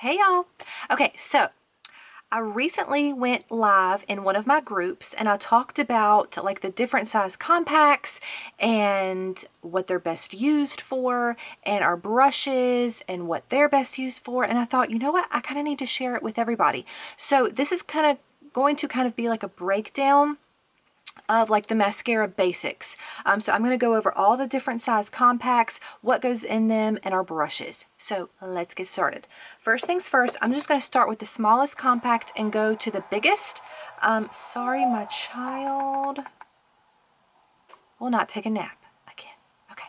Hey y'all. Okay, so I recently went live in one of my groups and I talked about like the different size compacts and what they're best used for and our brushes and what they're best used for. And I thought, you know what? I kind of need to share it with everybody. So this is going to be like a breakdown of like the mascara basics. So I'm going to go over all the different size compacts, what goes in them, and our brushes. So let's get started. First things first, I'm just going to start with the smallest compact and go to the biggest. Sorry, my child will not take a nap again. Okay.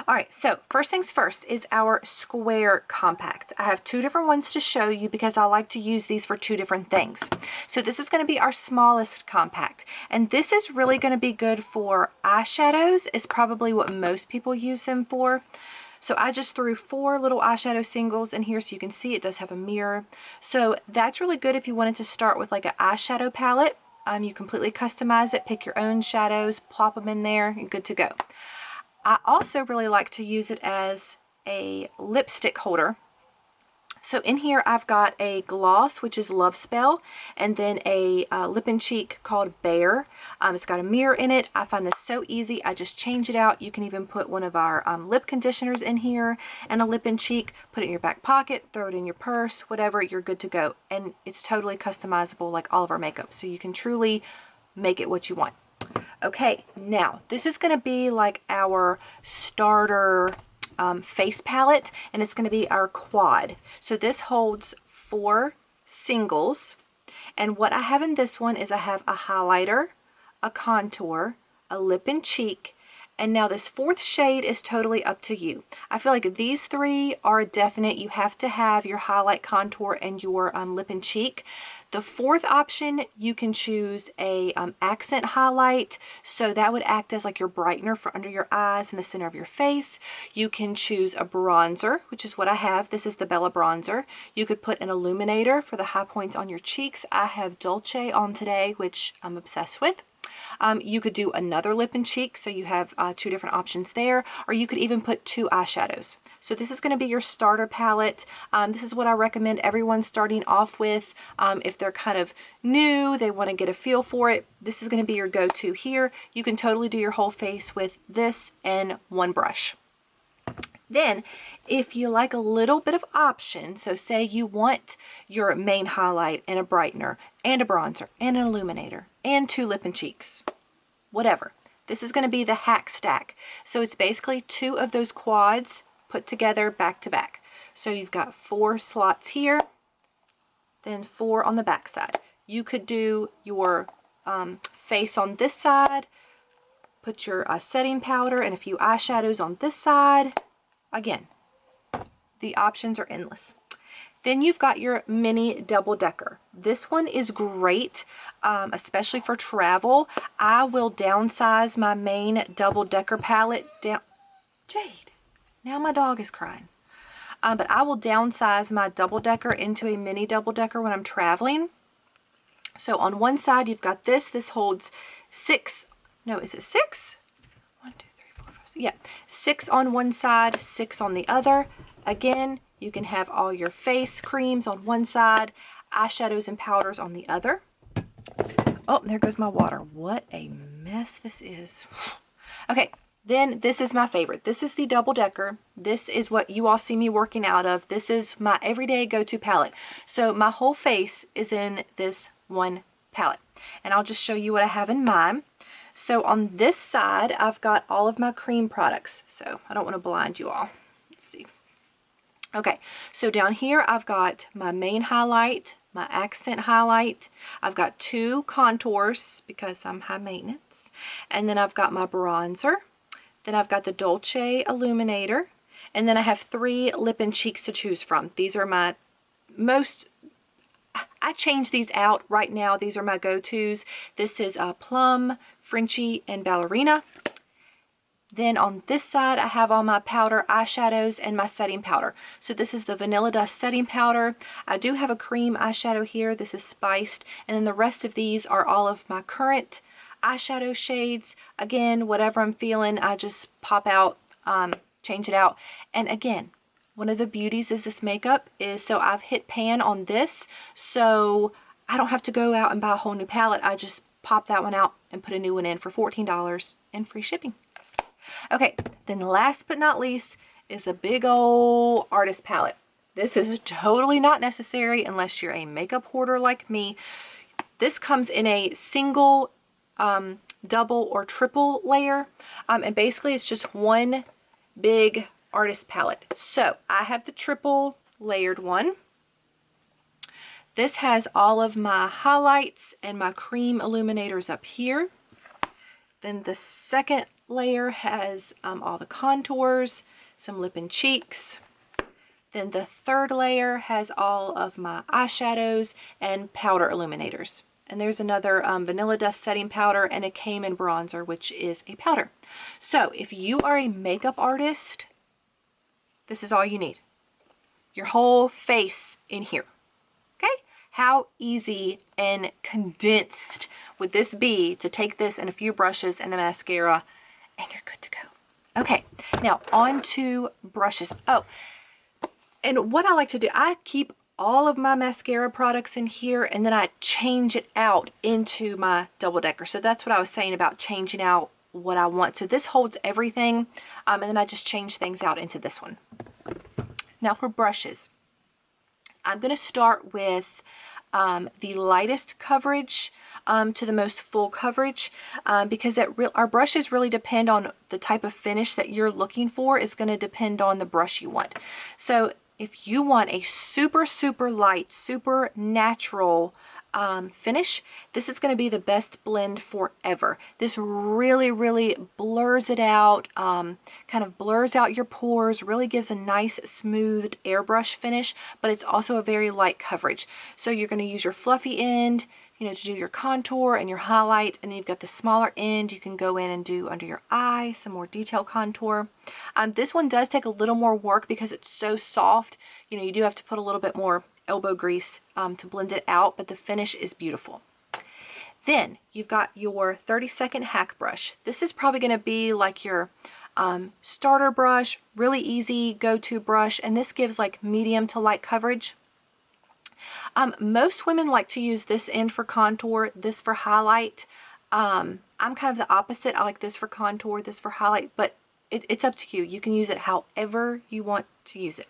All right, so first things first is our square compact. I have two different ones to show you because I like to use these for two different things. So this is going to be our smallest compact, and this is really going to be good for eyeshadows. Is probably what most people use them for. So I just threw 4 little eyeshadow singles in here so you can see it does have a mirror. So that's really good if you wanted to start with like an eyeshadow palette. You completely customize it, pick your own shadows, plop them in there, and good to go. I also really like to use it as a lipstick holder. So in here I've got a gloss, which is Love Spell, and then a lip and cheek called Bear. It's got a mirror in it. I find this so easy. I just change it out. You can even put one of our lip conditioners in here and a lip and cheek, put it in your back pocket, throw it in your purse, whatever, you're good to go. And it's totally customizable like all of our makeup. So you can truly make it what you want. Okay, now this is going to be like our starter face palette, and it's going to be our quad. So this holds 4 singles, and what I have in this one is I have a highlighter, a contour, a lip and cheek, and now this 4th shade is totally up to you. I feel like these 3 are definite. You have to have your highlight, contour, and your lip and cheek. The 4th option, you can choose a accent highlight, so that would act as like your brightener for under your eyes and the center of your face. You can choose a bronzer, which is what I have. This is the Bella bronzer. You could put an illuminator for the high points on your cheeks. I have Dolce on today, which I'm obsessed with. You could do another lip and cheek, so you have 2 different options there, or you could even put 2 eyeshadows. So this is going to be your starter palette. This is what I recommend everyone starting off with. If they're kind of new, they want to get a feel for it, this is going to be your go-to here. You can totally do your whole face with this and one brush. Then, if you like a little bit of option, so say you want your main highlight and a brightener and a bronzer and an illuminator and 2 lip and cheeks, whatever. This is going to be the hack stack. So it's basically 2 of those quads put together back to back. So you've got 4 slots here, then 4 on the back side. You could do your face on this side, put your setting powder and a few eyeshadows on this side. Again, the options are endless. Then you've got your mini double decker. This one is great, especially for travel. I will downsize my main double decker palette down. Jade, now my dog is crying. But I will downsize my double decker into a mini double decker when I'm traveling. So on one side you've got this. This holds 6. No, is it 6? 1, 2, 3, 4, 5, 6. Yeah, 6 on one side, 6 on the other. Again, you can have all your face creams on one side, eyeshadows and powders on the other. Oh, there goes my water. What a mess this is. Okay, then this is my favorite. This is the double decker. This is what you all see me working out of. This is my everyday go-to palette. So my whole face is in this one palette. And I'll just show you what I have in mine. So on this side, I've got all of my cream products. So I don't want to blind you all. Let's see. Okay, so down here I've got my main highlight, my accent highlight. I've got 2 contours because I'm high maintenance. And then I've got my bronzer. Then I've got the Dolce illuminator. And then I have 3 lip and cheeks to choose from. These are my most... I change these out right now. These are my go-tos. This is Plum, Frenchie, and Ballerina. Then on this side, I have all my powder, eyeshadows, and my setting powder. So this is the Vanilla Dust setting powder. I do have a cream eyeshadow here. This is spiced. And then the rest of these are all of my current eyeshadow shades. Again, whatever I'm feeling, I just pop out, change it out. And again, one of the beauties is this makeup is, so I've hit pan on this, so I don't have to go out and buy a whole new palette. I just pop that one out and put a new one in for $14 and free shipping. Okay, then last but not least is a big old artist palette. This is totally not necessary unless you're a makeup hoarder like me. This comes in a single, double, or triple layer, and basically it's just one big artist palette. So I have the triple layered one. This has all of my highlights and my cream illuminators up here. Then the second layer has all the contours, some lip and cheeks. Then the third layer has all of my eyeshadows and powder illuminators. And there's another vanilla dust setting powder, and it came in bronzer, which is a powder. So if you are a makeup artist, this is all you need. Your whole face in here. Okay? How easy and condensed would this be to take this and a few brushes and a mascara, and you're good to go. Okay, now on to brushes. Oh, and what I like to do, I keep all of my mascara products in here, and then I change it out into my double decker. So that's what I was saying about changing out what I want. So this holds everything, and then I just change things out into this one. Now for brushes, I'm going to start with the lightest coverage to the most full coverage, because our brushes really depend on the type of finish that you're looking for. Is going to depend on the brush you want. So if you want a super, super light, super natural finish, this is going to be the best blend forever. This really, really blurs it out, kind of blurs out your pores, really gives a nice smoothed airbrush finish, but it's also a very light coverage. So you're going to use your fluffy end, you know, to do your contour and your highlight, and then you've got the smaller end you can go in and do under your eye, some more detail contour. This one does take a little more work because it's so soft. You know, you do have to put a little bit more elbow grease to blend it out, but the finish is beautiful. Then you've got your 30-second hack brush. This is probably going to be like your starter brush, really easy go-to brush, and this gives like medium to light coverage. Most women like to use this end for contour, this for highlight. I'm kind of the opposite. I like this for contour, this for highlight, but it's up to you. You can use it however you want to use it.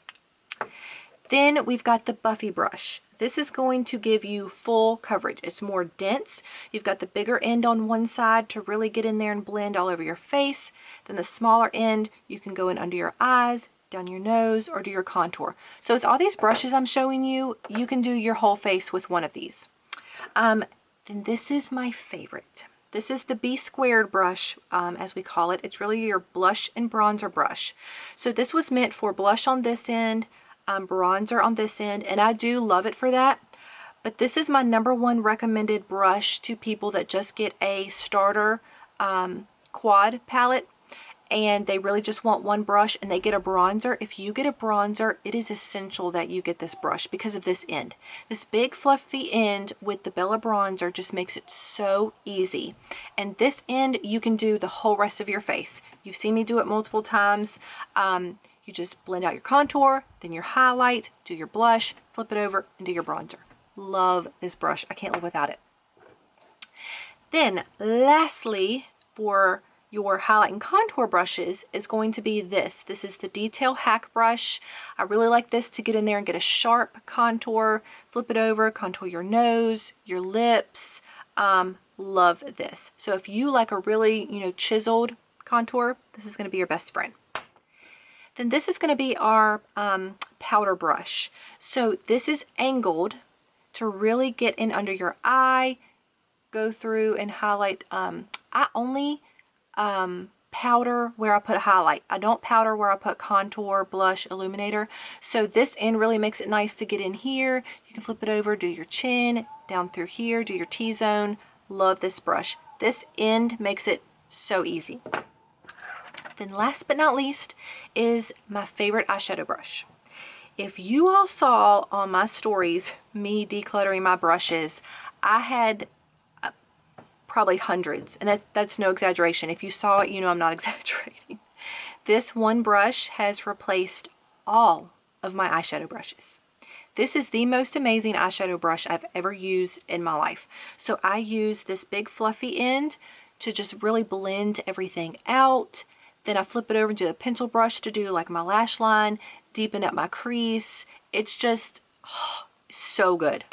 Then we've got the Buffy brush. This is going to give you full coverage. It's more dense. You've got the bigger end on one side to really get in there and blend all over your face. Then the smaller end, you can go in under your eyes, down your nose, or do your contour. So with all these brushes I'm showing you, you can do your whole face with one of these. Then this is my favorite. This is the B squared brush, as we call it. It's really your blush and bronzer brush. So this was meant for blush on this end, bronzer on this end, and I do love it for that. But this is my #1 recommended brush to people that just get a starter quad palette and they really just want one brush and they get a bronzer. If you get a bronzer, it is essential that you get this brush because of this end. This big fluffy end with the Bella bronzer just makes it so easy. And this end, you can do the whole rest of your face. You've seen me do it multiple times. You just blend out your contour, then your highlight, do your blush, flip it over, and do your bronzer. Love this brush. I can't live without it. Then, lastly, for your highlight and contour brushes is going to be this. This is the Detail Hack brush. I really like this to get in there and get a sharp contour, flip it over, contour your nose, your lips. Love this. So if you like a really, chiseled contour, this is going to be your best friend. Then this is going to be our powder brush. So this is angled to really get in under your eye, go through and highlight. I only powder where I put a highlight. I don't powder where I put contour, blush, illuminator. So this end really makes it nice to get in here. You can flip it over, do your chin, down through here, do your T-zone. Love this brush. This end makes it so easy. Then last but not least is my favorite eyeshadow brush. If you all saw on my stories me decluttering my brushes, I had probably hundreds, and that's no exaggeration. If you saw it, you know I'm not exaggerating. This one brush has replaced all of my eyeshadow brushes. This is the most amazing eyeshadow brush I've ever used in my life. So I use this big fluffy end to just really blend everything out. Then I flip it over to the pencil brush to do like my lash line, deepen up my crease. It's just so good.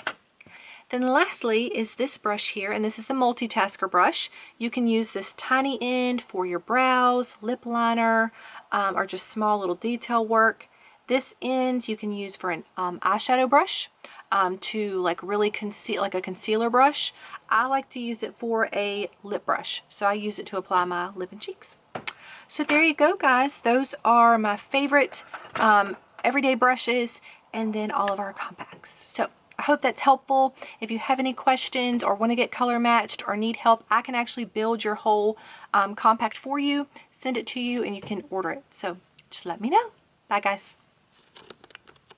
Then lastly is this brush here, and this is the multitasker brush. You can use this tiny end for your brows, lip liner, or just small little detail work. This end you can use for an eyeshadow brush to like really conceal, like a concealer brush. I like to use it for a lip brush, so I use it to apply my lip and cheeks. So there you go, guys. Those are my favorite everyday brushes, and then all of our compacts. So I hope that's helpful. If you have any questions or want to get color matched or need help, I can actually build your whole compact for you, send it to you, and you can order it. So just let me know. Bye, guys.